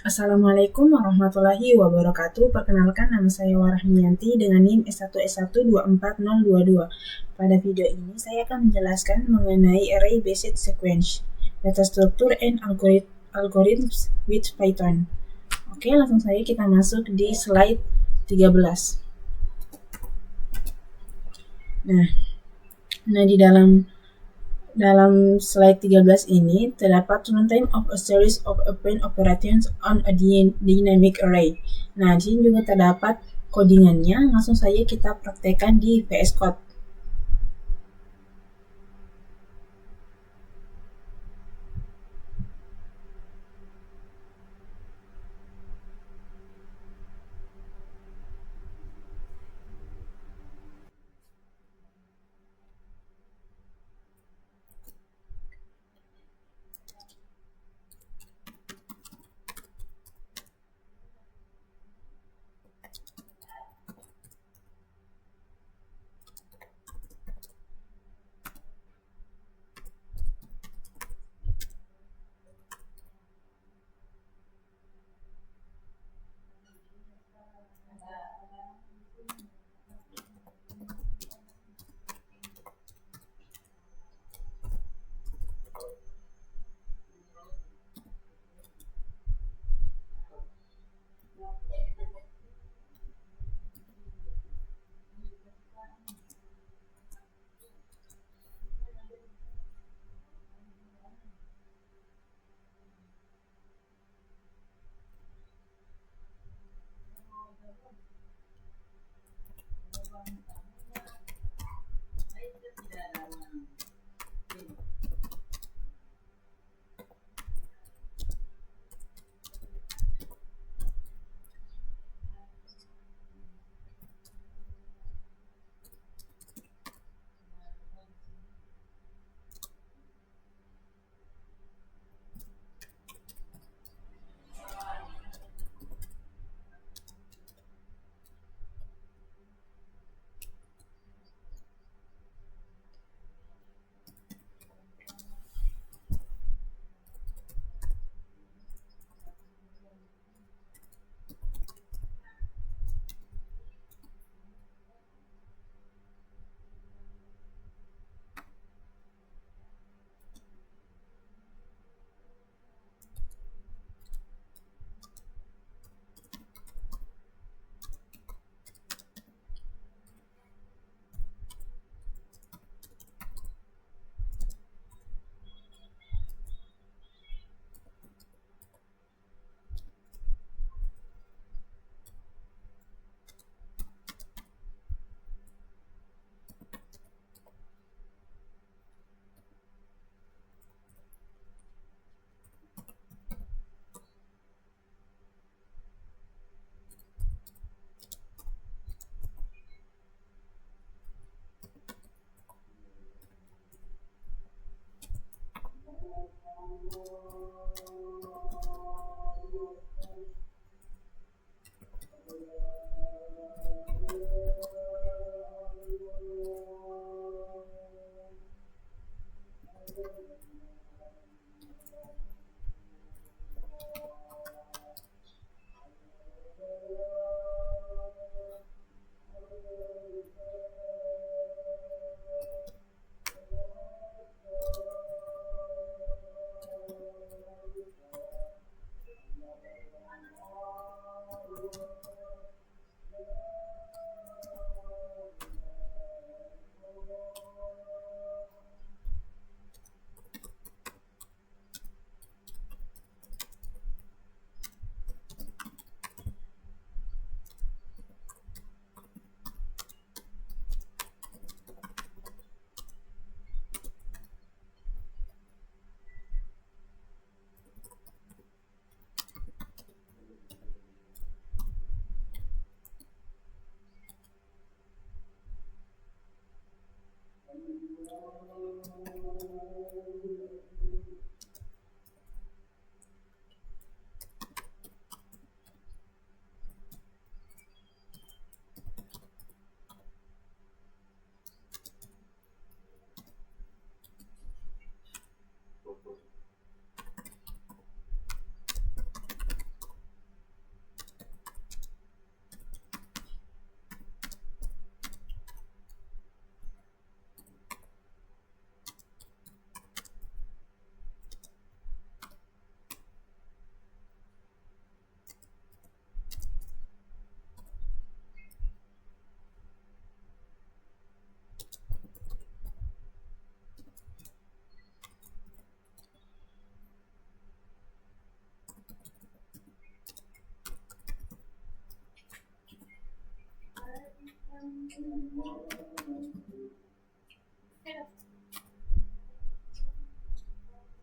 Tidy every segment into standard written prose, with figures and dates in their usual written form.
Assalamualaikum warahmatullahi wabarakatuh. Perkenalkan, nama saya Warahmiyanti dengan NIM S1S1 24022. Pada video ini saya akan menjelaskan mengenai Array Based Sequence, Data Structure and Algorithms with Python. Oke, langsung saja kita masuk di slide 13. Nah, di dalam slide 13 ini terdapat runtime of a series of append operations on a dynamic array. Nah, di sini juga terdapat codingannya. Langsung saja kita praktekkan di VS Code.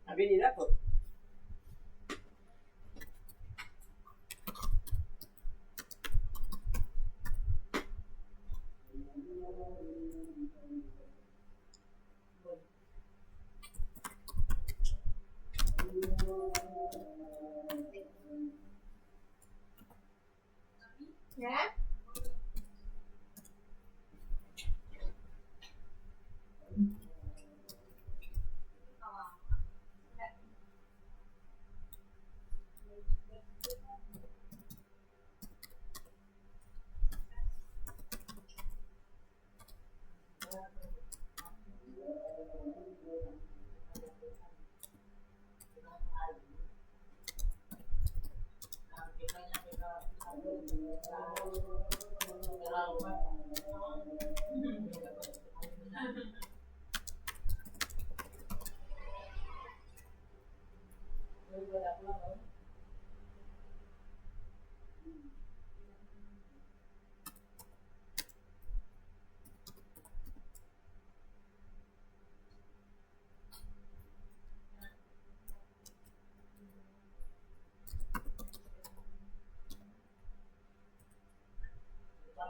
Habis di dapur. Ya.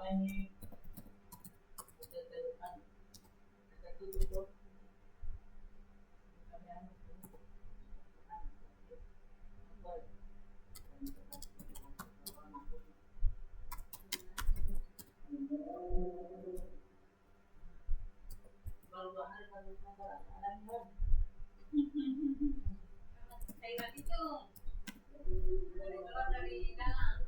Ini Kayak itu dari keluar dari dalam.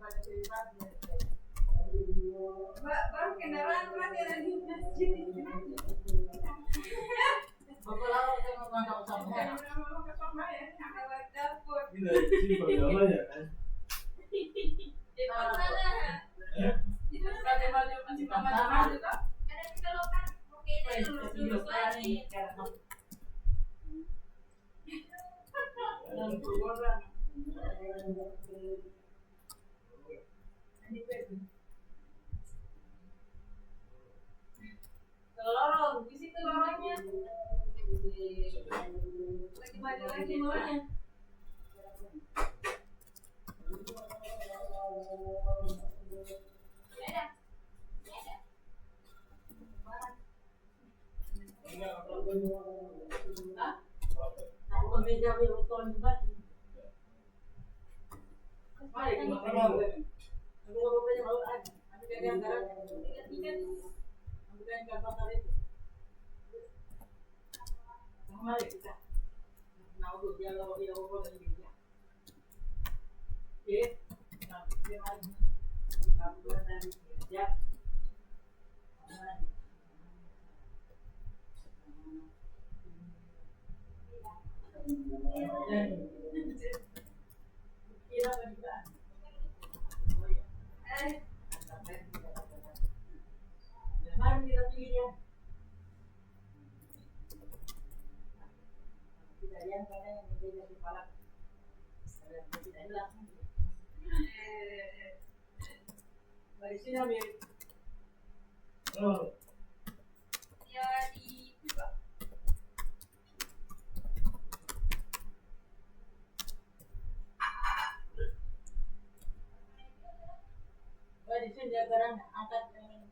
mama dari sana dulu. Baru kendaraan berarti ada di masjid. Di mana? Di mana? Ada di Belokan. Lorong, di situ lorongnya. Lagi maju lagi bawahnya. Di sini dia barang angkat ini.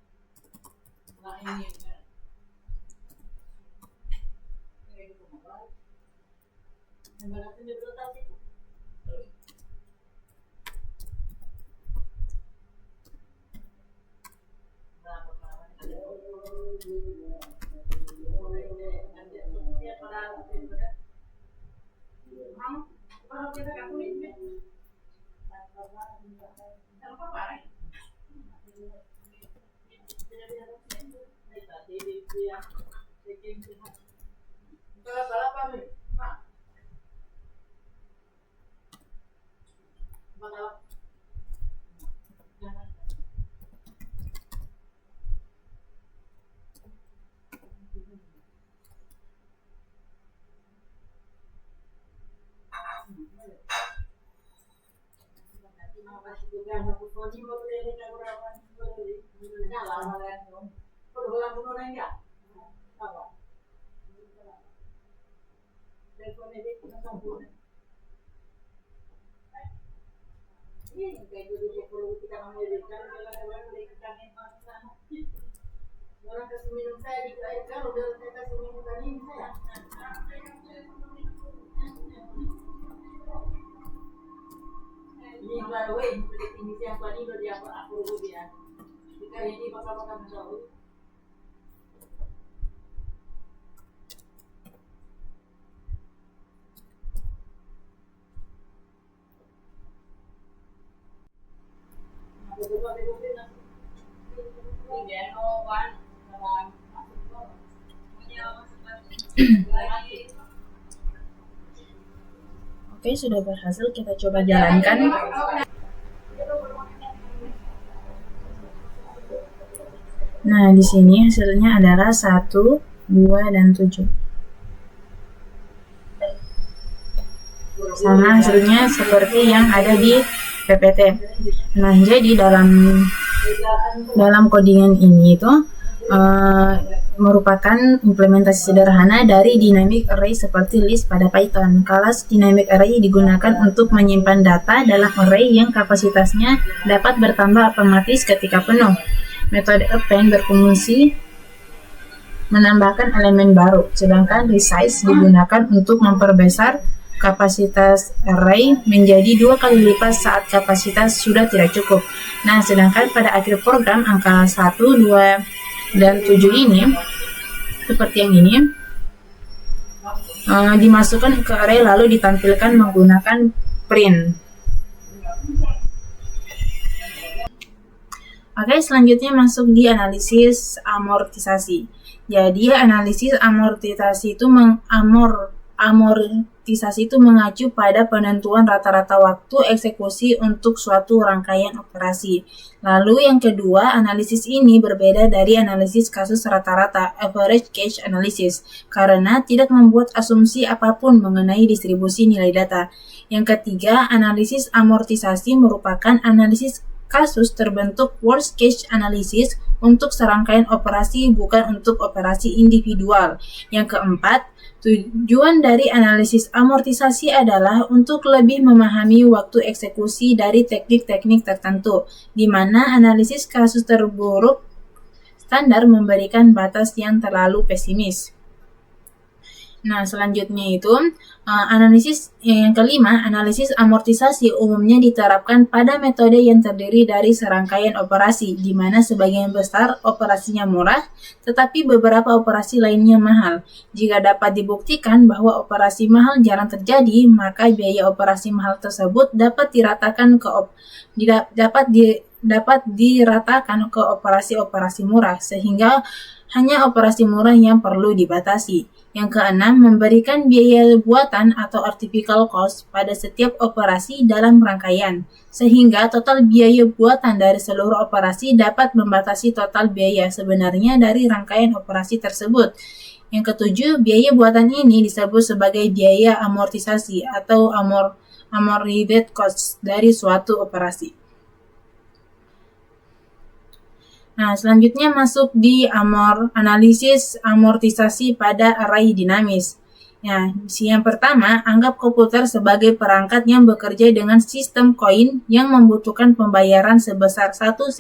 Orang kasih minum saya di air kalau udah saya kasih minum tadi saya. Ini baru ini siapa ini udah dia aku dia. Jika ini bakal tahu. Oke, sudah berhasil, kita coba jalankan. Nah, di sini hasilnya adalah 1, 2, dan 7. Sama hasilnya seperti yang ada di PPT. Nah, jadi dalam codingan ini itu merupakan implementasi sederhana dari dynamic array seperti list pada Python. Kelas dynamic array digunakan untuk menyimpan data dalam array yang kapasitasnya dapat bertambah otomatis ketika penuh. Metode append berfungsi menambahkan elemen baru, sedangkan resize digunakan untuk memperbesar kapasitas array menjadi 2 kali lipat saat kapasitas sudah tidak cukup. Nah, sedangkan pada akhir program angka 1, 2, dan 7 ini seperti yang ini dimasukkan ke array lalu ditampilkan menggunakan print. Oke, selanjutnya masuk di analisis amortisasi. Jadi analisis amortisasi itu amortisasi itu mengacu pada penentuan rata-rata waktu eksekusi untuk suatu rangkaian operasi. Lalu yang kedua, analisis ini berbeda dari analisis kasus rata-rata (average cash analysis) karena tidak membuat asumsi apapun mengenai distribusi nilai data. Yang ketiga, analisis amortisasi merupakan analisis kasus terbentuk worst case analysis untuk serangkaian operasi, bukan untuk operasi individual. Yang keempat, tujuan dari analisis amortisasi adalah untuk lebih memahami waktu eksekusi dari teknik-teknik tertentu, di mana analisis kasus terburuk standar memberikan batas yang terlalu pesimis. Nah, selanjutnya itu analisis yang kelima, analisis amortisasi umumnya diterapkan pada metode yang terdiri dari serangkaian operasi, di mana sebagian besar operasinya murah, tetapi beberapa operasi lainnya mahal. Jika dapat dibuktikan bahwa operasi mahal jarang terjadi, maka biaya operasi mahal tersebut dapat diratakan ke operasi-operasi murah, sehingga hanya operasi murah yang perlu dibatasi. Yang keenam, memberikan biaya buatan atau artificial cost pada setiap operasi dalam rangkaian, sehingga total biaya buatan dari seluruh operasi dapat membatasi total biaya sebenarnya dari rangkaian operasi tersebut. Yang ketujuh, biaya buatan ini disebut sebagai biaya amortisasi atau amortized cost dari suatu operasi. Nah, selanjutnya masuk di analisis amortisasi pada array dinamis. Nah, yang pertama, anggap komputer sebagai perangkat yang bekerja dengan sistem koin yang membutuhkan pembayaran sebesar $1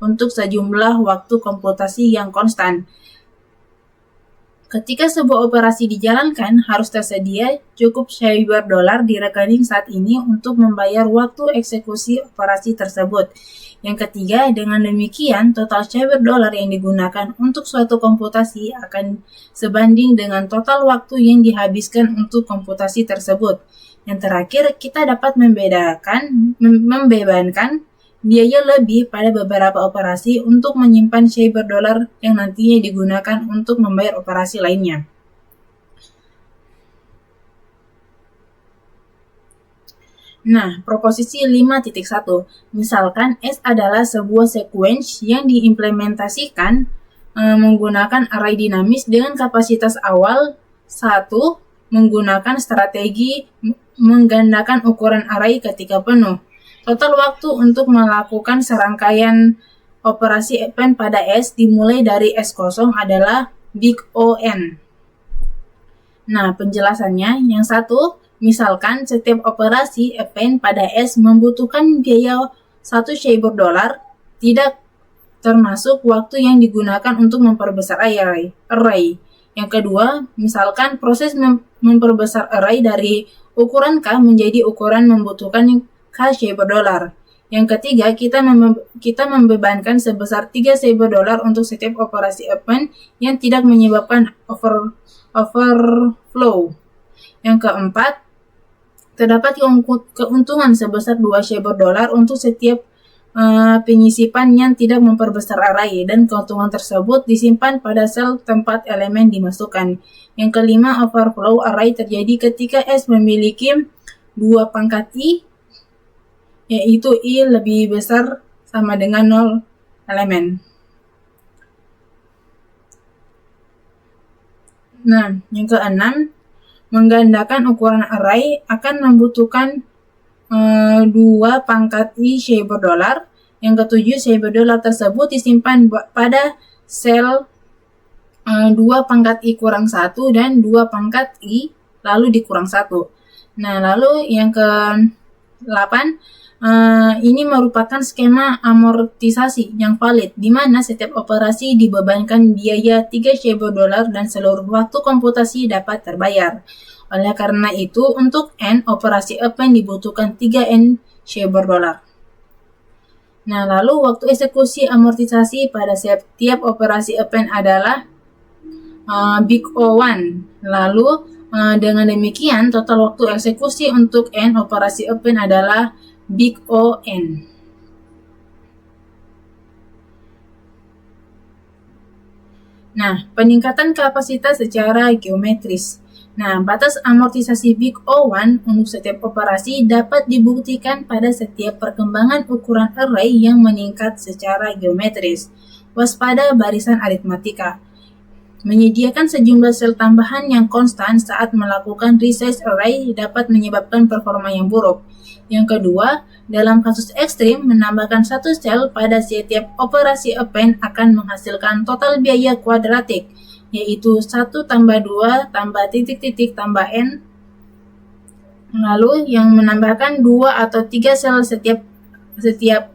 untuk sejumlah waktu komputasi yang konstan. Ketika sebuah operasi dijalankan, harus tersedia cukup $1 di rekening saat ini untuk membayar waktu eksekusi operasi tersebut. Yang ketiga, dengan demikian, total $1 yang digunakan untuk suatu komputasi akan sebanding dengan total waktu yang dihabiskan untuk komputasi tersebut. Yang terakhir, kita dapat membebankan biaya lebih pada beberapa operasi untuk menyimpan $1 yang nantinya digunakan untuk membayar operasi lainnya. Nah, proposisi 5.1. Misalkan S adalah sebuah sequence yang diimplementasikan menggunakan array dinamis dengan kapasitas awal 1 menggunakan strategi menggandakan ukuran array ketika penuh. Total waktu untuk melakukan serangkaian operasi append pada S dimulai dari S0 adalah big O(n). Nah, penjelasannya yang satu, misalkan setiap operasi append pada S membutuhkan biaya $1, tidak termasuk waktu yang digunakan untuk memperbesar array. Yang kedua, misalkan proses memperbesar array dari ukuran K menjadi ukuran membutuhkan K $1. Yang ketiga, kita membebankan sebesar $3 untuk setiap operasi append yang tidak menyebabkan overflow. Yang keempat, terdapat keuntungan sebesar $2 untuk setiap penyisipan yang tidak memperbesar array, dan keuntungan tersebut disimpan pada sel tempat elemen dimasukkan. Yang kelima, overflow array terjadi ketika S memiliki 2 pangkat I, yaitu I lebih besar sama dengan 0 elemen. Nah, yang keenam, menggandakan ukuran array akan membutuhkan 2 pangkat I $1. Yang ketujuh, $1 tersebut disimpan pada sel 2 pangkat I kurang 1 dan 2 pangkat I lalu dikurang 1. Nah, lalu yang ke-8, ini merupakan skema amortisasi yang valid, di mana setiap operasi dibebankan biaya $3 dan seluruh waktu komputasi dapat terbayar. Oleh karena itu, untuk N, operasi append dibutuhkan $3N. Nah, lalu waktu eksekusi amortisasi pada setiap operasi append adalah big O(1). Lalu, dengan demikian, total waktu eksekusi untuk N operasi append adalah big O(n). Nah, peningkatan kapasitas secara geometris. Nah, batas amortisasi Big O1 untuk setiap operasi dapat dibuktikan pada setiap perkembangan ukuran array yang meningkat secara geometris. Waspada barisan aritmatika. Menyediakan sejumlah sel tambahan yang konstan saat melakukan resize array dapat menyebabkan performa yang buruk. Yang kedua, dalam kasus ekstrim, menambahkan satu sel pada setiap operasi append akan menghasilkan total biaya kuadratik, yaitu 1 tambah 2 tambah titik-titik tambah n. Lalu yang menambahkan 2 atau 3 sel setiap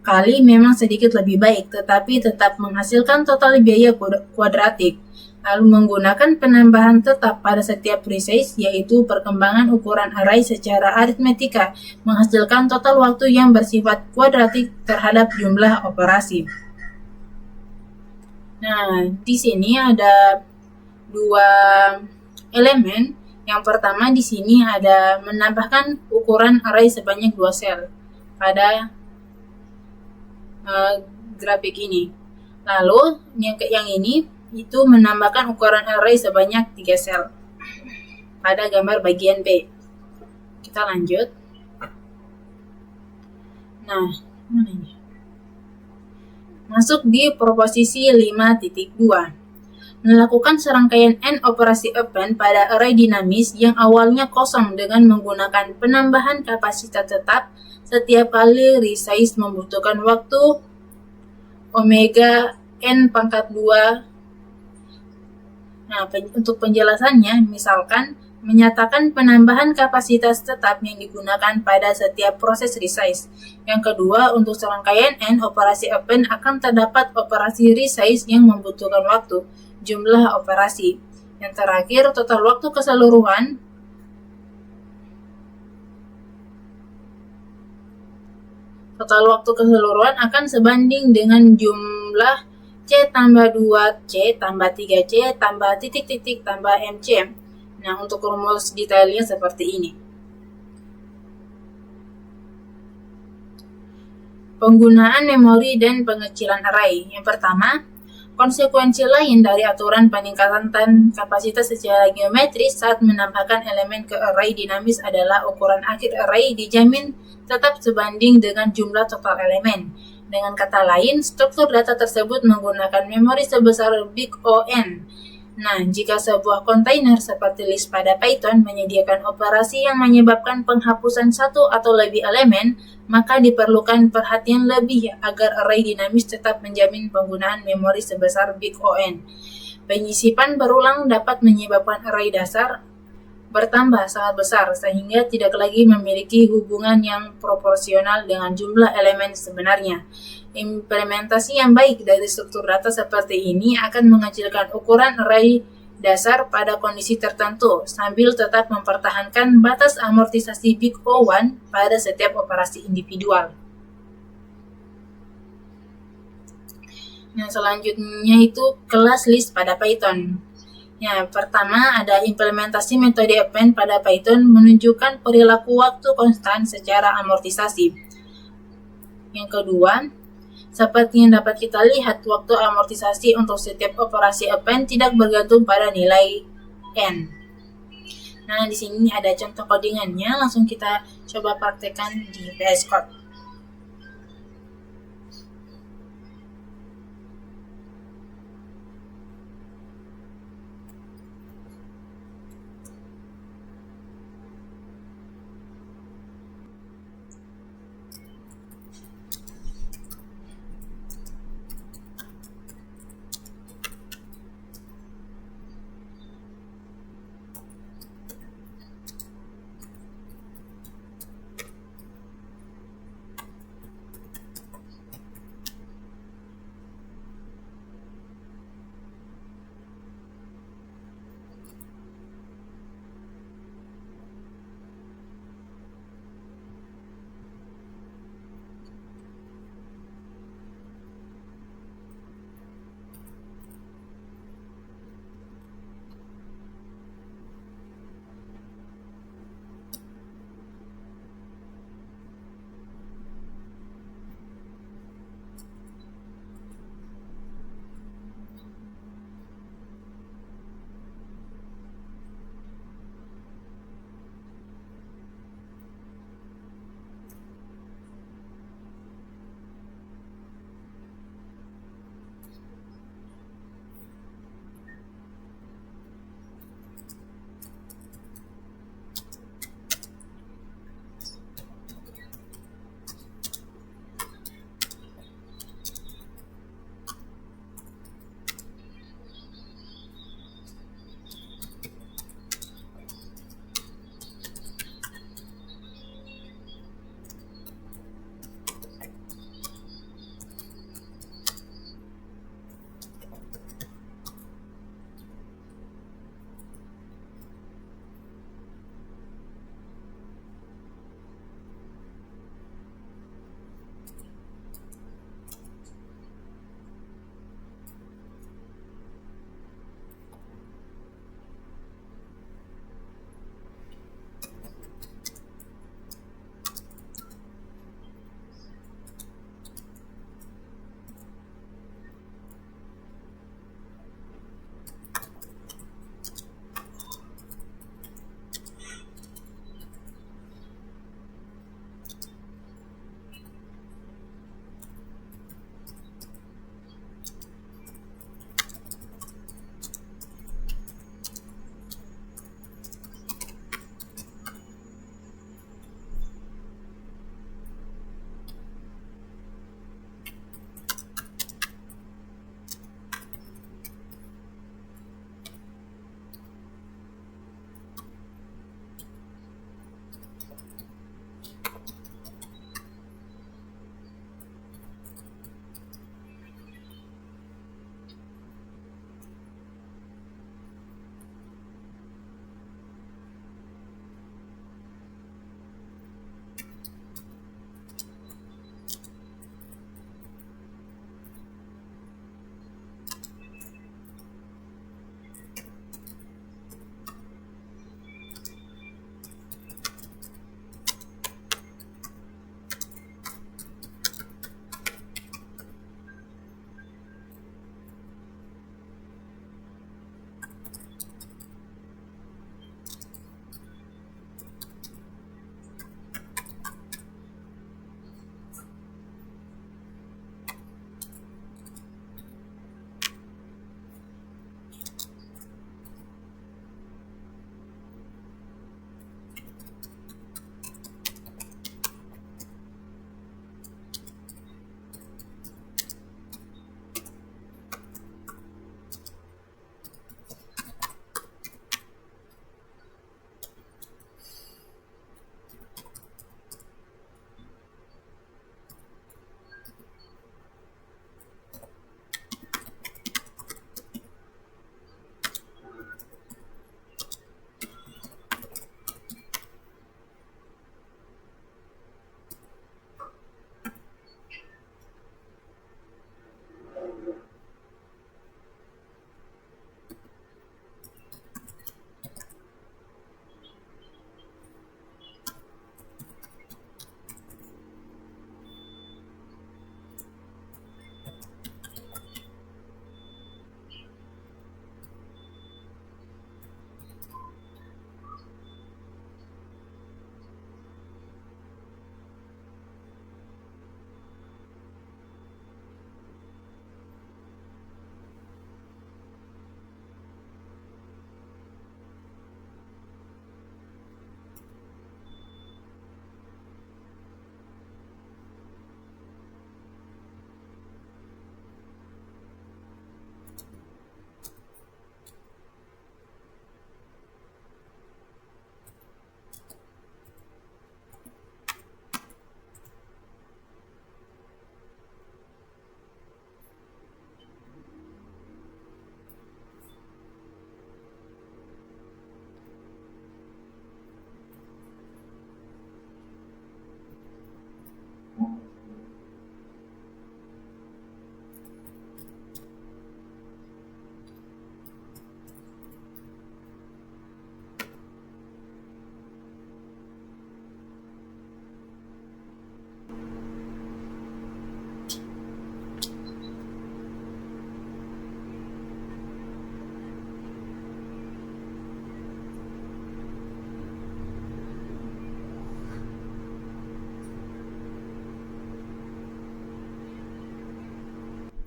kali memang sedikit lebih baik, tetapi tetap menghasilkan total biaya kuadratik. Lalu menggunakan penambahan tetap pada setiap resize, yaitu perkembangan ukuran array secara aritmetika, menghasilkan total waktu yang bersifat kuadratik terhadap jumlah operasi. Nah, di sini ada dua elemen. Yang pertama di sini ada menambahkan ukuran array sebanyak 2 sel pada grafik ini. Lalu yang ini itu menambahkan ukuran array sebanyak 3 sel pada gambar bagian B. Kita lanjut. Nah, mana ini? Masuk di proposisi 5.2. Melakukan serangkaian n operasi append pada array dinamis yang awalnya kosong dengan menggunakan penambahan kapasitas tetap. Setiap kali resize membutuhkan waktu omega n pangkat 2. Nah, untuk penjelasannya, misalkan menyatakan penambahan kapasitas tetap yang digunakan pada setiap proses resize. Yang kedua, untuk serangkaian n operasi append akan terdapat operasi resize yang membutuhkan waktu, jumlah operasi. Yang terakhir, total waktu keseluruhan akan sebanding dengan jumlah C tambah 2C tambah 3C tambah titik-titik tambah MC. Nah, untuk rumus detailnya seperti ini. Penggunaan memori dan pengecilan array. Yang pertama, konsekuensi lain dari aturan peningkatan kapasitas secara geometris saat menambahkan elemen ke array dinamis adalah ukuran akhir array dijamin tetap sebanding dengan jumlah total elemen. Dengan kata lain, struktur data tersebut menggunakan memori sebesar Big O(n). Nah, jika sebuah kontainer seperti list pada Python menyediakan operasi yang menyebabkan penghapusan satu atau lebih elemen, maka diperlukan perhatian lebih agar array dinamis tetap menjamin penggunaan memori sebesar Big O(n). Penyisipan berulang dapat menyebabkan array dasar bertambah sangat besar sehingga tidak lagi memiliki hubungan yang proporsional dengan jumlah elemen sebenarnya. Implementasi yang baik dari struktur data seperti ini akan mengecilkan ukuran array dasar pada kondisi tertentu sambil tetap mempertahankan batas amortisasi Big O1 pada setiap operasi individual. Nah, selanjutnya itu kelas list pada Python. Ya, pertama ada implementasi metode append pada Python menunjukkan perilaku waktu konstan secara amortisasi. Yang kedua, seperti yang dapat kita lihat, waktu amortisasi untuk setiap operasi append tidak bergantung pada nilai n. Nah, di sini ada contoh codingannya, langsung kita coba praktekkan di VS Code.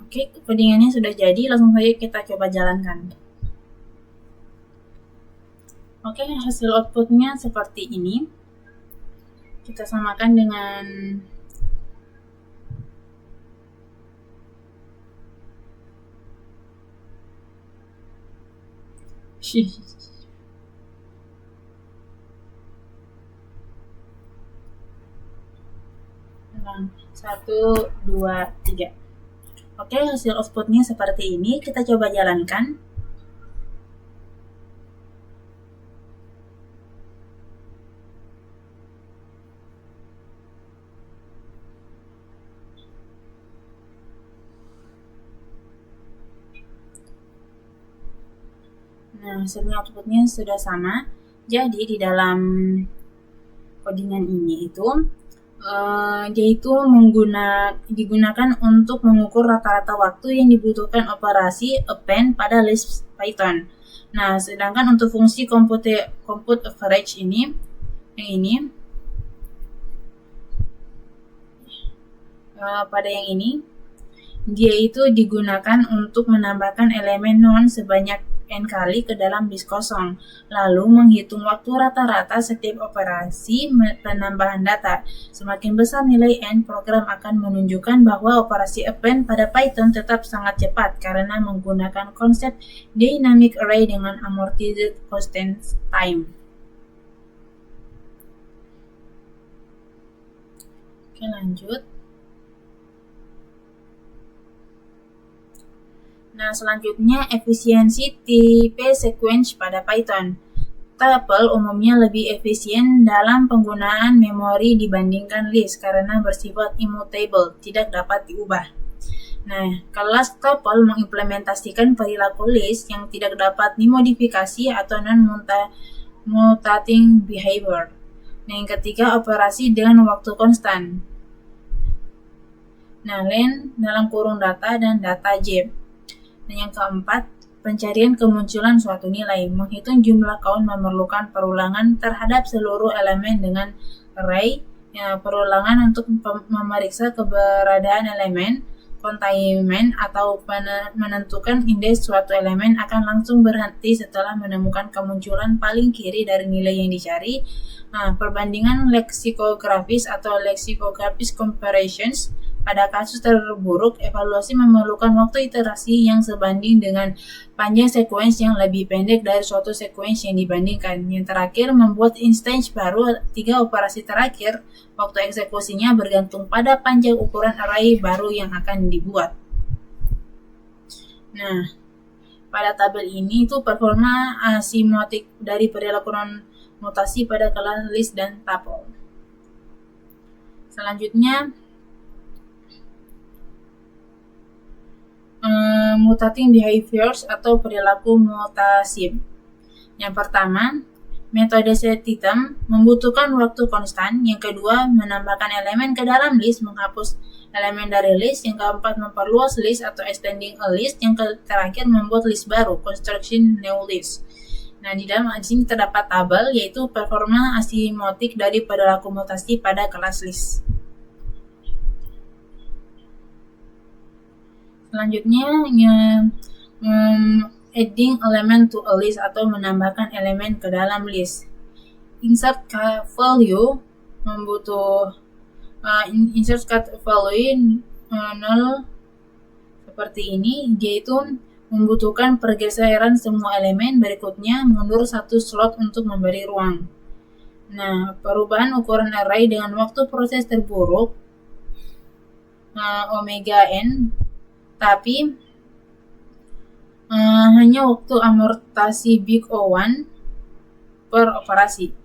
Oke, codingannya sudah jadi, langsung saja kita coba jalankan. Oke, hasil outputnya seperti ini. Kita samakan dengan satu, dua, tiga. Oke, hasil outputnya seperti ini. Kita coba jalankan. Nah, hasilnya outputnya sudah sama. Jadi di dalam codingan ini itu dia itu digunakan untuk mengukur rata-rata waktu yang dibutuhkan operasi append pada list Python. Nah, sedangkan untuk fungsi compute average ini, yang ini, pada yang ini, dia itu digunakan untuk menambahkan elemen non sebanyak n kali ke dalam list kosong, lalu menghitung waktu rata-rata setiap operasi penambahan data. Semakin besar nilai n, program akan menunjukkan bahwa operasi append pada Python tetap sangat cepat karena menggunakan konsep dynamic array dengan amortized constant time. Oke, lanjut. Nah, selanjutnya efisiensi tipe sequence pada Python. Tuple umumnya lebih efisien dalam penggunaan memori dibandingkan list karena bersifat immutable, tidak dapat diubah. Nah, kelas tuple mengimplementasikan perilaku list yang tidak dapat dimodifikasi atau non-mutating behavior. Nah, yang ketiga, operasi dengan waktu konstan. Nah, len dalam kurung data dan data j. Dan yang keempat, pencarian kemunculan suatu nilai. Menghitung jumlah count memerlukan perulangan terhadap seluruh elemen dengan array. Perulangan untuk memeriksa keberadaan elemen, containment, atau menentukan indeks suatu elemen akan langsung berhenti setelah menemukan kemunculan paling kiri dari nilai yang dicari. Perbandingan leksikografis atau lexicographic comparisons. Pada kasus terburuk, evaluasi memerlukan waktu iterasi yang sebanding dengan panjang sequence yang lebih pendek dari suatu sequence yang dibandingkan. Yang terakhir, membuat instance baru. 3 operasi terakhir, waktu eksekusinya bergantung pada panjang ukuran array baru yang akan dibuat. Nah, pada tabel ini itu performa asimiotik dari perilaku non-mutasi pada kelas list dan tuple. Selanjutnya, mutating behaviors atau perilaku mutasib. Yang pertama, metode setitem membutuhkan waktu konstan. Yang kedua, menambahkan elemen ke dalam list, menghapus elemen dari list. Yang keempat, memperluas list atau extending a list. Yang terakhir, membuat list baru, construction new list. Nah, di sini terdapat tabel yaitu performa asimiotik dari perilaku mutasi pada kelas list. Selanjutnya, adding element to a list atau menambahkan elemen ke dalam list. Insert value insert value null seperti ini, yaitu membutuhkan pergeseran semua elemen berikutnya mundur 1 slot untuk memberi ruang. Nah, perubahan ukuran array dengan waktu proses terburuk omega n, tapi hanya waktu amortasi big O1 per operasi.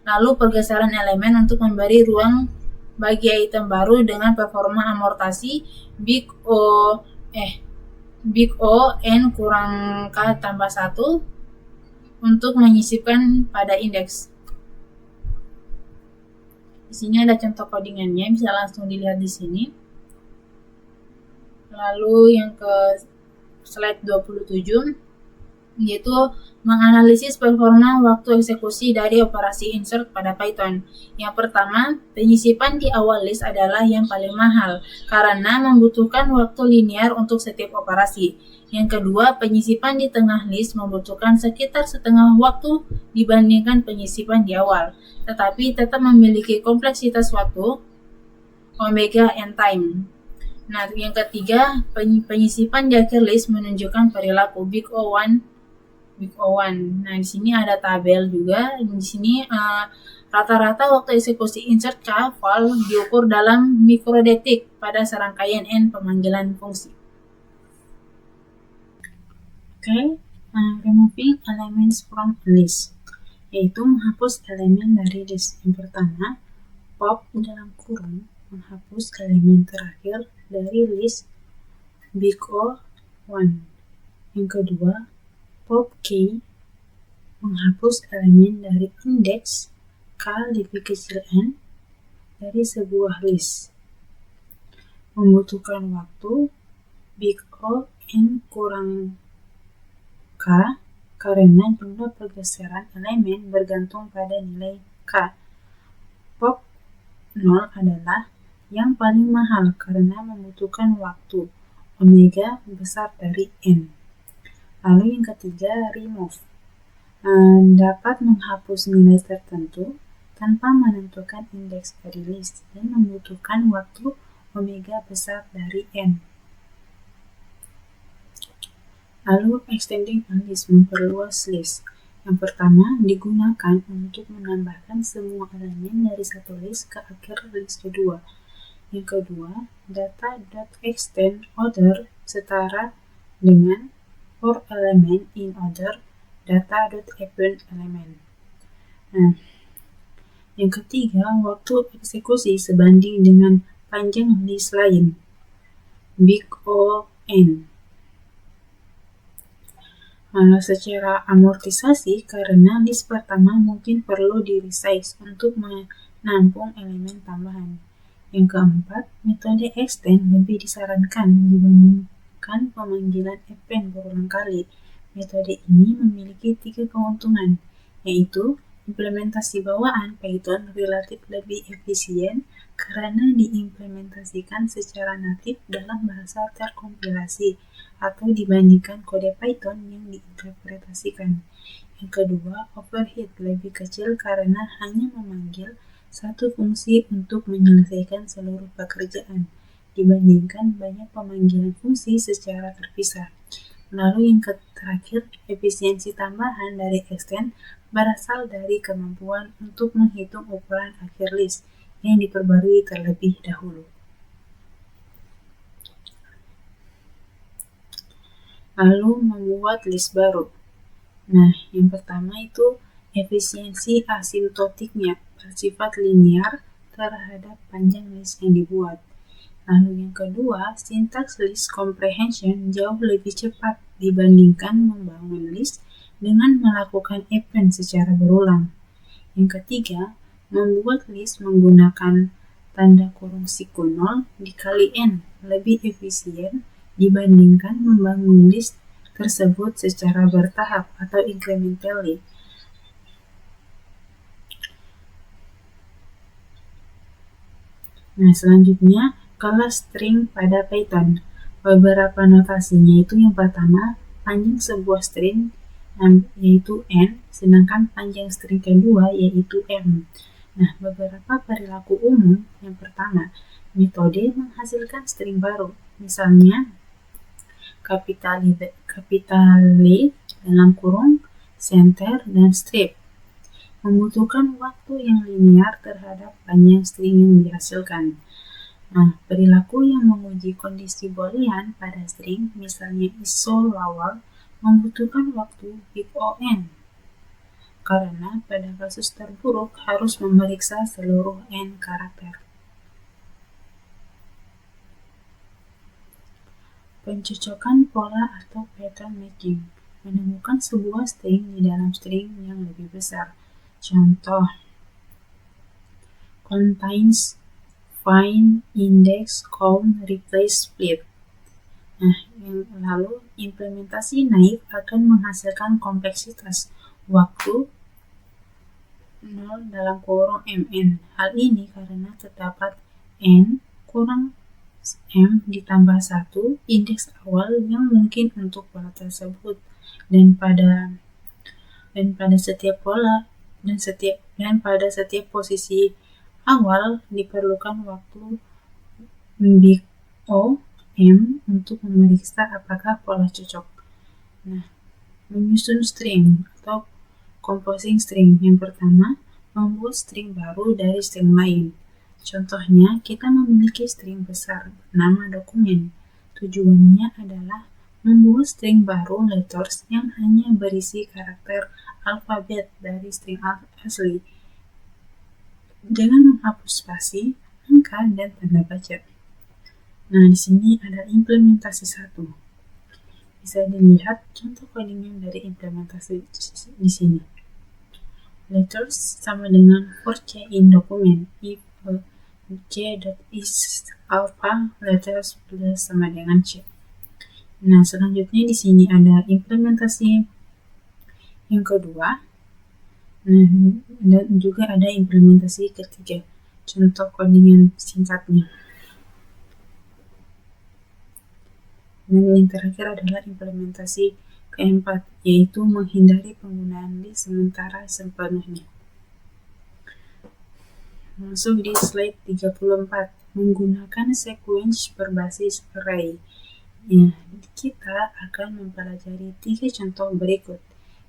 Lalu pergeseran elemen untuk memberi ruang bagi item baru dengan performa amortasi big O n kurang K tambah 1 untuk menyisipkan pada indeks. Di sini ada contoh codingannya, bisa langsung dilihat di sini. Lalu yang ke slide 27. yaitu menganalisis performa waktu eksekusi dari operasi insert pada Python. Yang pertama, penyisipan di awal list adalah yang paling mahal karena membutuhkan waktu linear untuk setiap operasi. Yang kedua, penyisipan di tengah list membutuhkan sekitar setengah waktu dibandingkan penyisipan di awal, tetapi tetap memiliki kompleksitas waktu omega n time. Nah, yang ketiga, penyisipan di akhir list menunjukkan perilaku big O1. Nah, di sini ada tabel juga. Di sini rata-rata waktu eksekusi insert val diukur dalam mikrodetik pada serangkaian n pemanggilan fungsi. Removing elements from a list, yaitu menghapus elemen dari list. Yang pertama, pop dalam kurung menghapus elemen terakhir dari list big O1. Yang kedua, pop k menghapus elemen dari indeks k lebih kecil n dari sebuah list. Membutuhkan waktu big O n kurang k karena jumlah pergeseran elemen bergantung pada nilai k. Pop 0 adalah yang paling mahal karena membutuhkan waktu omega besar dari n. Lalu yang ketiga, remove. Dapat menghapus nilai tertentu tanpa menentukan indeks dari list dan membutuhkan waktu omega besar dari n. Lalu extending a list, memperluas list. Yang pertama, digunakan untuk menambahkan semua elemen dari satu list ke akhir list kedua. Yang kedua, data.extend order setara dengan for element in order data.append element. Nah, yang ketiga, waktu eksekusi sebanding dengan panjang list lain, big O n. Secara amortisasi, karena list pertama mungkin perlu di-resize untuk menampung elemen tambahan. Yang keempat, metode extend lebih disarankan dibandingkan pemanggilan append berulang kali. Metode ini memiliki 3 keuntungan, yaitu implementasi bawaan Python relatif lebih efisien karena diimplementasikan secara natif dalam bahasa terkompilasi atau dibandingkan kode Python yang diinterpretasikan. Yang kedua, overhead lebih kecil karena hanya memanggil satu fungsi untuk menyelesaikan seluruh pekerjaan, dibandingkan banyak pemanggilan fungsi secara terpisah. Lalu yang terakhir, efisiensi tambahan dari extend berasal dari kemampuan untuk menghitung ukuran akhir list yang diperbarui terlebih dahulu. Lalu membuat list baru. Nah, yang pertama itu efisiensi asimptotiknya bersifat linear terhadap panjang list yang dibuat. Lalu yang kedua, sintaks list comprehension jauh lebih cepat dibandingkan membangun list dengan melakukan append secara berulang. Yang ketiga, membuat list menggunakan tanda kurung siku 0 dikali n lebih efisien dibandingkan membangun list tersebut secara bertahap atau incrementally. Nah, selanjutnya kelas string pada Python. Beberapa notasinya itu yang pertama, panjang sebuah string yaitu n, sedangkan panjang string kedua yaitu m. Nah, beberapa perilaku umum. Yang pertama, metode menghasilkan string baru. Misalnya, capital dalam kurung, center, dan strip. Membutuhkan waktu yang linear terhadap panjang string yang dihasilkan. Nah, perilaku yang menguji kondisi boolean pada string, misalnya iso_lawal, membutuhkan waktu big O n. Karena pada kasus terburuk harus memeriksa seluruh n karakter. Pencocokan pola atau pattern matching, menemukan sebuah string di dalam string yang lebih besar. Contoh, contains, find, index, count, replace, split. Nah, yang lalu implementasi naif akan menghasilkan kompleksitas waktu 0 dalam kurung mn. Hal ini karena terdapat n kurang m ditambah 1 indeks awal yang mungkin untuk pola tersebut, dan pada setiap pola dan pada setiap posisi awal diperlukan waktu big O m untuk memeriksa apakah pola cocok. Nah, menyusun string atau composing string. Yang pertama, membuat string baru dari string lain. Contohnya, kita memiliki string besar nama dokumen. Tujuannya adalah membuat string baru letters yang hanya berisi karakter alfabet dari string asli. Jangan menghapus spasi, angka, dan tanda baca. Nah, di sini ada implementasi 1. Bisa dilihat contoh codingan dari implementasi di sini. Letters sama dengan for c in dokumen. If c.is alpha, letters plus sama dengan c. Nah, selanjutnya di sini ada implementasi yang kedua. Nah, dan juga ada implementasi ketiga. Contoh codingan singkatnya. Dan yang terakhir adalah implementasi keempat, yaitu menghindari penggunaan list sementara sepenuhnya. Masuk di slide 34, menggunakan sequence berbasis array. Ya, kita akan mempelajari 3 contoh berikut.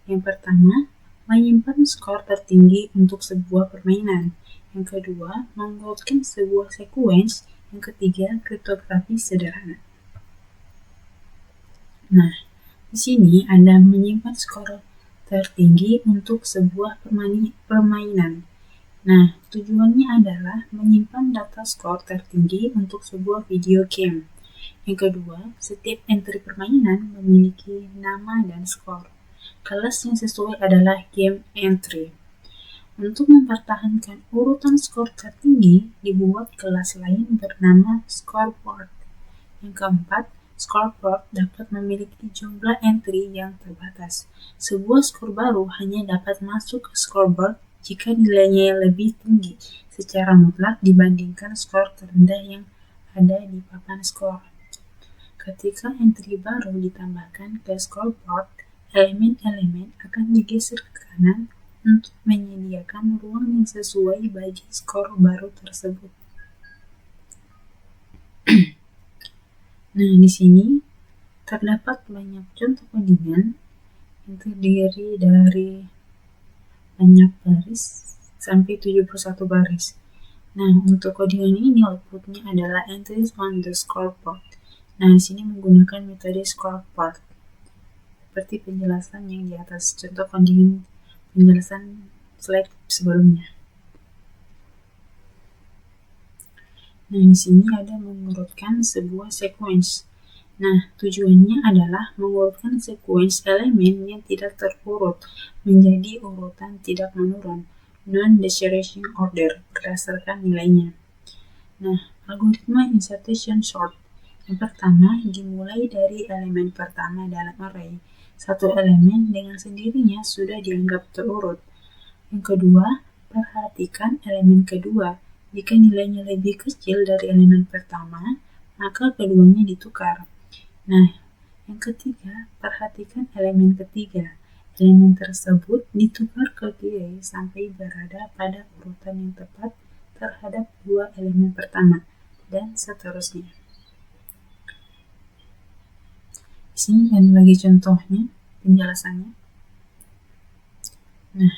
Yang pertama, menyimpan skor tertinggi untuk sebuah permainan. Yang kedua, mengurutkan sebuah sequence. Yang ketiga, kriptografi sederhana. Nah, di sini Anda menyimpan skor tertinggi untuk sebuah permainan. Nah, tujuannya adalah menyimpan data skor tertinggi untuk sebuah video game. Yang kedua, setiap entry permainan memiliki nama dan skor. Kelas yang sesuai adalah game entry. Untuk mempertahankan urutan skor tertinggi, dibuat kelas lain bernama scoreboard. Yang keempat, scoreboard dapat memiliki jumlah entry yang terbatas. Sebuah skor baru hanya dapat masuk ke scoreboard jika nilainya lebih tinggi secara mutlak dibandingkan skor terendah yang ada di papan skor. Ketika entry baru ditambahkan ke scoreboard, elemen-elemen akan digeser ke kanan untuk menyediakan ruang yang sesuai bagi skor baru tersebut. Nah, di sini terdapat banyak contoh codingan yang terdiri dari banyak baris sampai 71 baris. Nah, untuk codingan ini outputnya adalah entries on the scoreboard. Nah, di sini menggunakan metode scoreboard seperti penjelasan yang di atas, contoh codingan penjelasan slide sebelumnya. Nah, di sini ada mengurutkan sebuah sequence. Nah, tujuannya adalah mengurutkan sequence elemen yang tidak terurut menjadi urutan tidak menurun, non-descending order, berdasarkan nilainya. Nah, algoritma insertion sort. Yang pertama, dimulai dari elemen pertama dalam array. Satu elemen dengan sendirinya sudah dianggap terurut. Yang kedua, perhatikan elemen kedua. Jika nilainya lebih kecil dari elemen pertama, maka keduanya ditukar. Nah, yang ketiga, perhatikan elemen ketiga. Elemen tersebut ditukar ke kiri sampai berada pada urutan yang tepat terhadap dua elemen pertama, dan seterusnya. Di sini ada lagi contohnya, penjelasannya. Nah,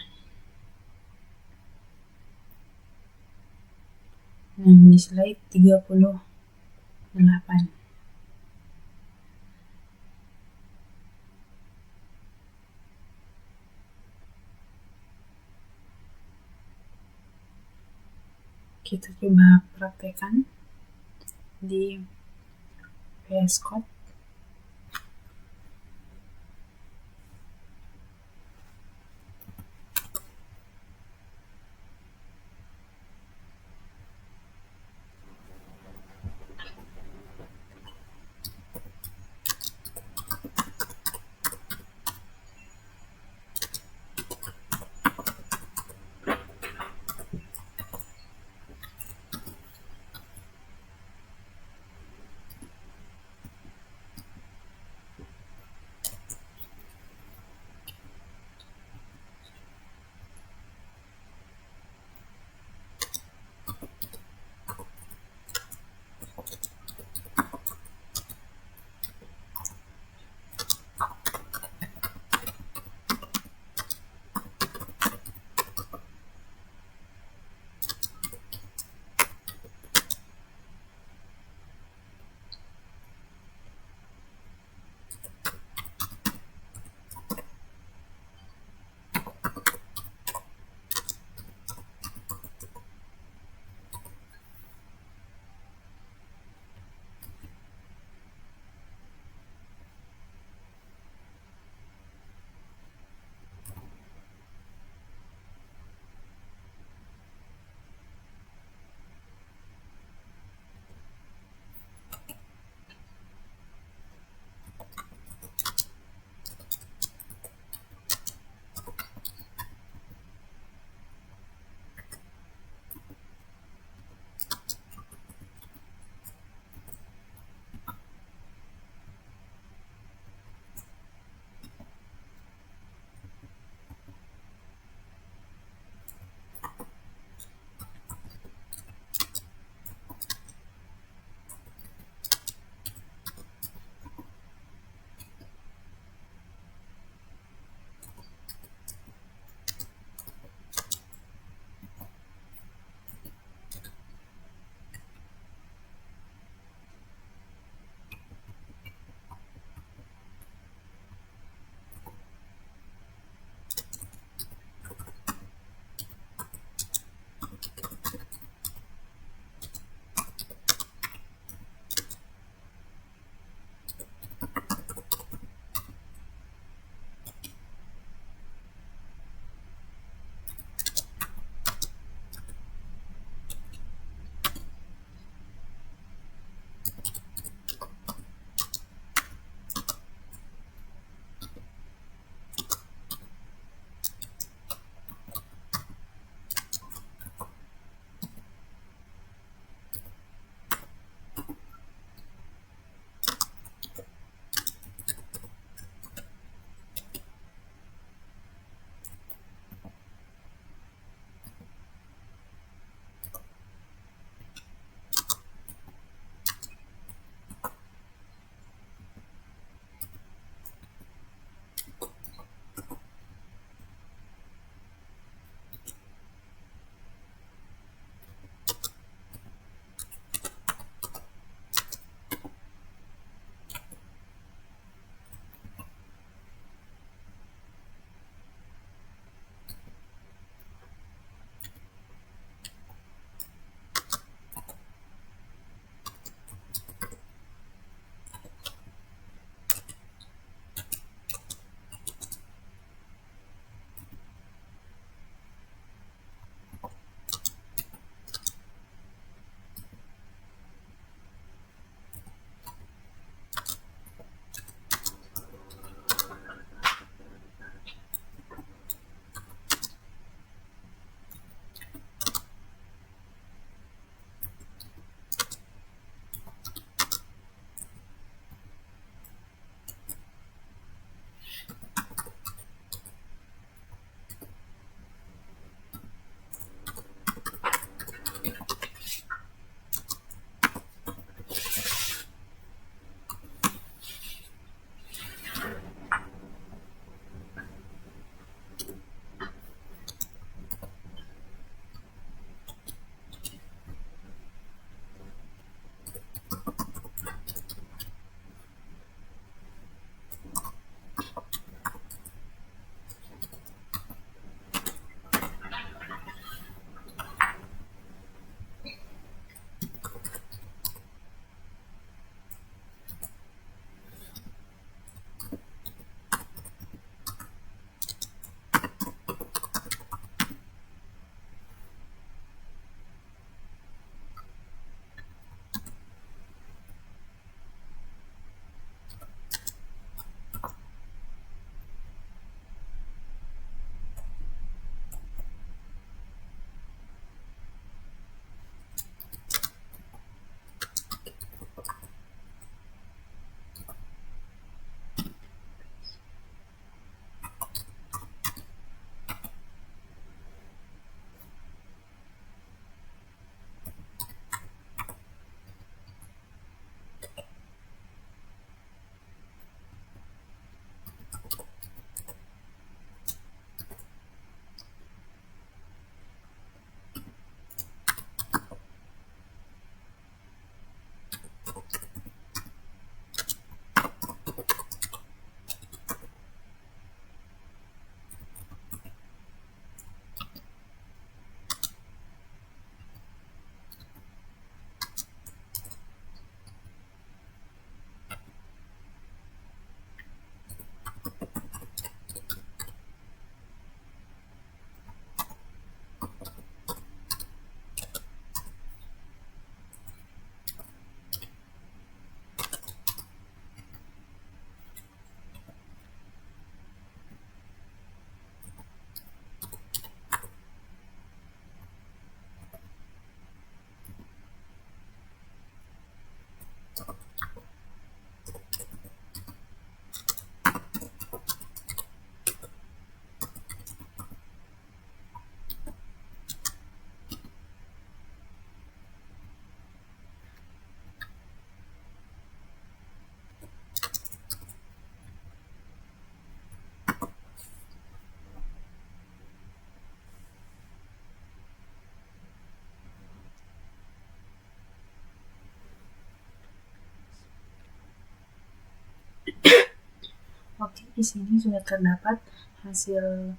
di slide 38. Kita coba praktekkan di VS Code. di sini sudah terdapat hasil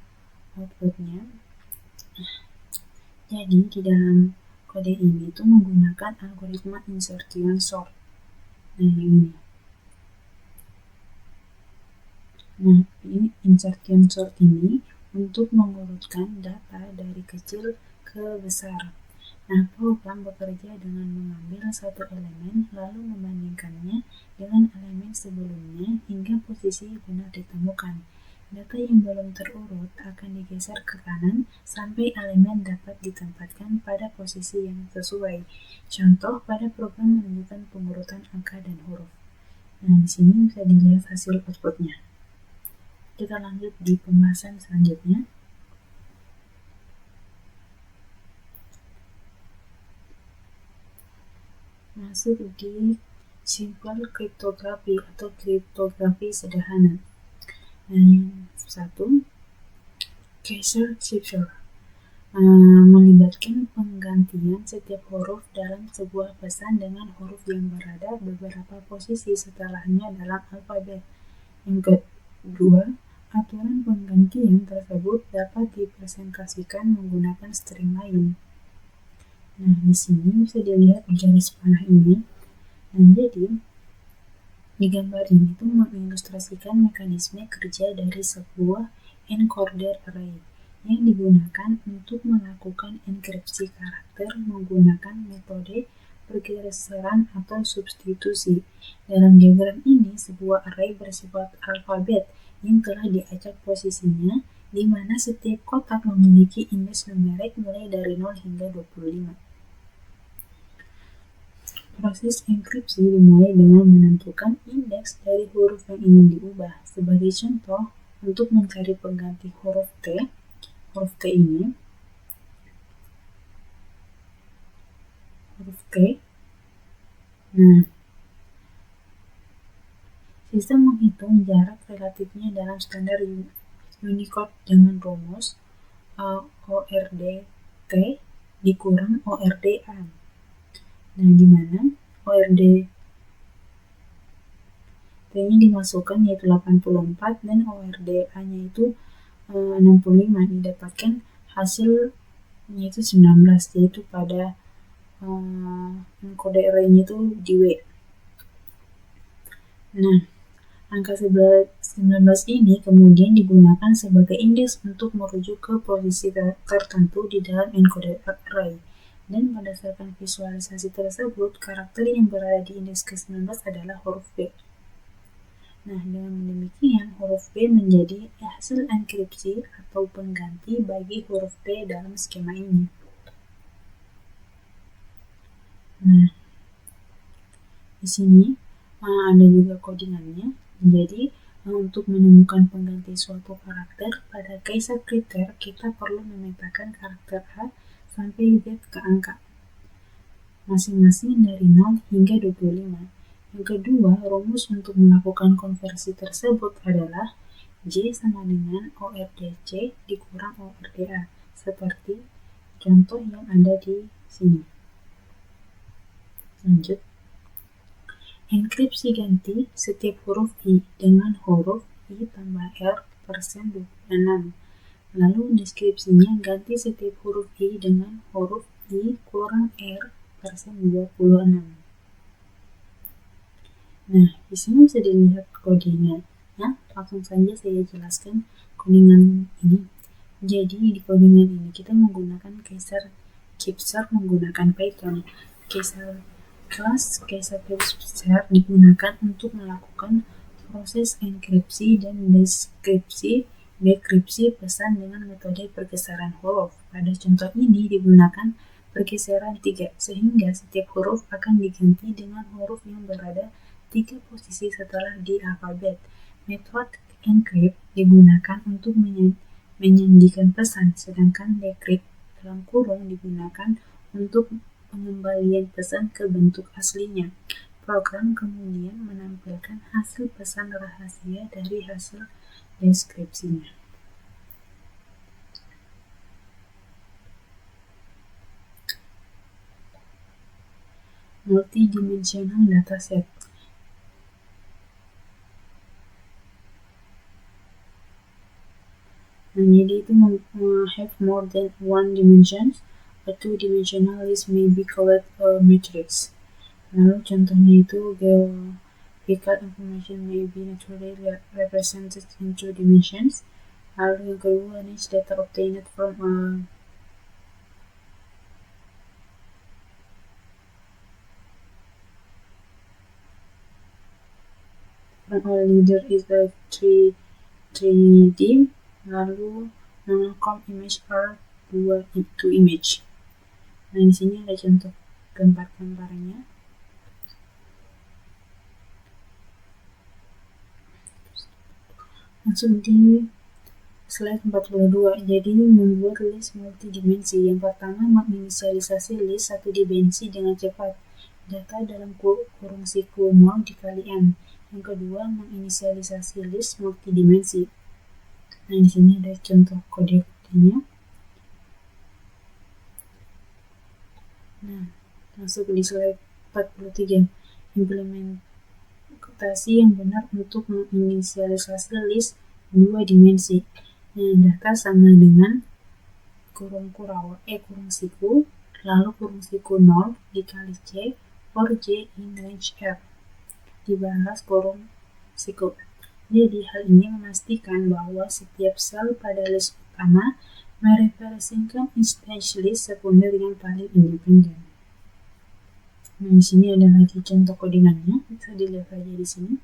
outputnya. Jadi di dalam kode ini itu menggunakan algoritma insertion sort. Nah ini. Nah ini insertion sort ini untuk mengurutkan data dari kecil ke besar. Nah, program bekerja dengan mengambil satu elemen lalu membandingkannya dengan elemen sebelumnya hingga posisi benar ditemukan. Data yang belum terurut akan digeser ke kanan sampai elemen dapat ditempatkan pada posisi yang sesuai. Contoh pada program menunjukkan pengurutan angka dan huruf. Nah, di sini bisa dilihat hasil outputnya. Kita lanjut di pembahasan selanjutnya. Masuk di simple cryptography atau kriptografi sederhana. Nah, yang satu, Kaiser Cipher, melibatkan penggantian setiap huruf dalam sebuah pesan dengan huruf yang berada beberapa posisi setelahnya dalam alfabet. Yang kedua, aturan penggantian tersebut dapat dipresentasikan menggunakan string lain. Nah, di sini bisa dilihat garis panah ini. Nah, jadi di gambar ini tuh mengilustrasikan mekanisme kerja dari sebuah encoder array yang digunakan untuk melakukan enkripsi karakter menggunakan metode pergeseran atau substitusi. Dalam diagram ini, sebuah array bersifat alfabet yang telah diacak posisinya, di mana setiap kotak memiliki indeks numerik mulai dari 0 hingga 25. Proses enkripsi dimulai dengan menentukan indeks dari huruf yang ingin diubah. Sebagai contoh, untuk mencari pengganti huruf T ini, huruf T. Nah, sistem menghitung jarak relatifnya dalam standar Unicode dengan rumus ORD T dikurang ORD A. Nah, di mana ORD T-nya dimasukkan yaitu 84 dan ORD A-nya itu 65, didapatkan hasilnya itu 19, yaitu pada kode array-nya itu di W. Nah, angka 19 ini kemudian digunakan sebagai indeks untuk merujuk ke posisi tertentu di dalam encoder array. Dan berdasarkan visualisasi tersebut, karakter yang berada di indeks ke-19 adalah huruf B. Nah, dengan demikian, huruf B menjadi hasil enkripsi atau pengganti bagi huruf T dalam skema ini. Nah, di sini ada juga codingannya. Jadi, untuk menemukan pengganti suatu karakter, pada Kaiser Cipher kita perlu memetakan karakter A sampai Z ke angka, masing-masing dari 0 hingga 25. Yang kedua, rumus untuk melakukan konversi tersebut adalah J sama dengan ORDC dikurang ORDA, seperti contoh yang ada di sini. Lanjut. Enkripsi ganti setiap huruf I dengan huruf I tambah R persen 26. Lalu deskripsinya ganti setiap huruf I dengan huruf I kurang R persen 26. Nah, di sini bisa dilihat kodenya. Ya, langsung saja saya jelaskan codingan ini. Jadi di codingan ini kita menggunakan Kaiser Cipher menggunakan Python. Kaiser Cipher digunakan untuk melakukan proses enkripsi dan dekripsi pesan dengan metode pergeseran huruf. Pada contoh ini digunakan pergeseran 3, sehingga setiap huruf akan diganti dengan huruf yang berada 3 posisi setelah di alfabet. Metode encrypt digunakan untuk menyandikan pesan, sedangkan decrypt dalam kurung digunakan untuk pengembalian pesan ke bentuk aslinya. Program kemudian menampilkan hasil pesan rahasia dari hasil deskripsinya. Multidimensional dataset. Nah, jadi itu have more than one dimension. A two-dimensional list may be called a matrix. Lalu contohnya itu graphical information may be naturally represented in two dimensions. Lalu yang kedua is data obtained from a leader is a 3D. Lalu monochrome image are two image. Nah, di sini ada contoh gambar-gambarnya. Langsung di slide 42. Jadi membuat list multidimensi. Yang pertama, menginisialisasi list satu dimensi dengan cepat. Data dalam kurung siku 0 dikali n. Yang kedua, menginisialisasi list multidimensi. Nah, di sini ada contoh kode-kodenya. Nah, masuk di slide 43. Implementasi yang benar untuk menginisialisasi list dua dimensi. Nah, data sama dengan kurung siku, lalu kurung siku 0 dikali c for j in range r dibalas kurung siku. Jadi hal ini memastikan bahwa setiap sel pada list utama merepresentasikan instansi list sekunder yang paling independen. Nah, di sini ada lagi contoh codingannya, bisa dilihat aja di sini.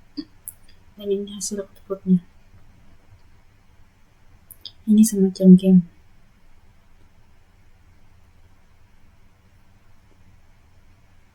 Dan ini hasil outputnya. Ini semacam game.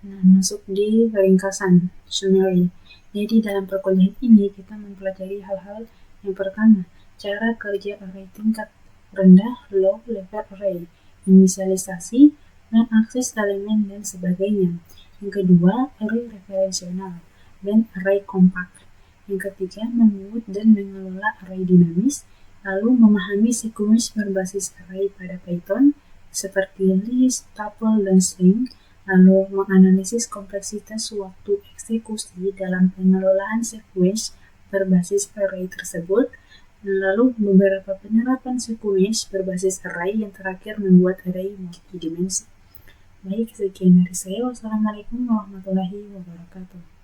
Nah, masuk di ringkasan summary. Jadi dalam perkuliahan ini kita mempelajari hal-hal yang pertama, cara kerja array tingkat rendah low level array, inisialisasi, mengakses elemen dan sebagainya. Yang kedua, array referensial dan array compact. Yang ketiga, membuat dan mengelola array dinamis, lalu memahami sequence berbasis array pada Python seperti list, tuple, dan string, lalu menganalisis kompleksitas waktu eksekusi dalam pengelolaan sequence berbasis array tersebut, lalu beberapa penerapan sequence berbasis array yang terakhir membuat array multidimensi. Baik, sekian dari saya. Wassalamualaikum warahmatullahi wabarakatuh.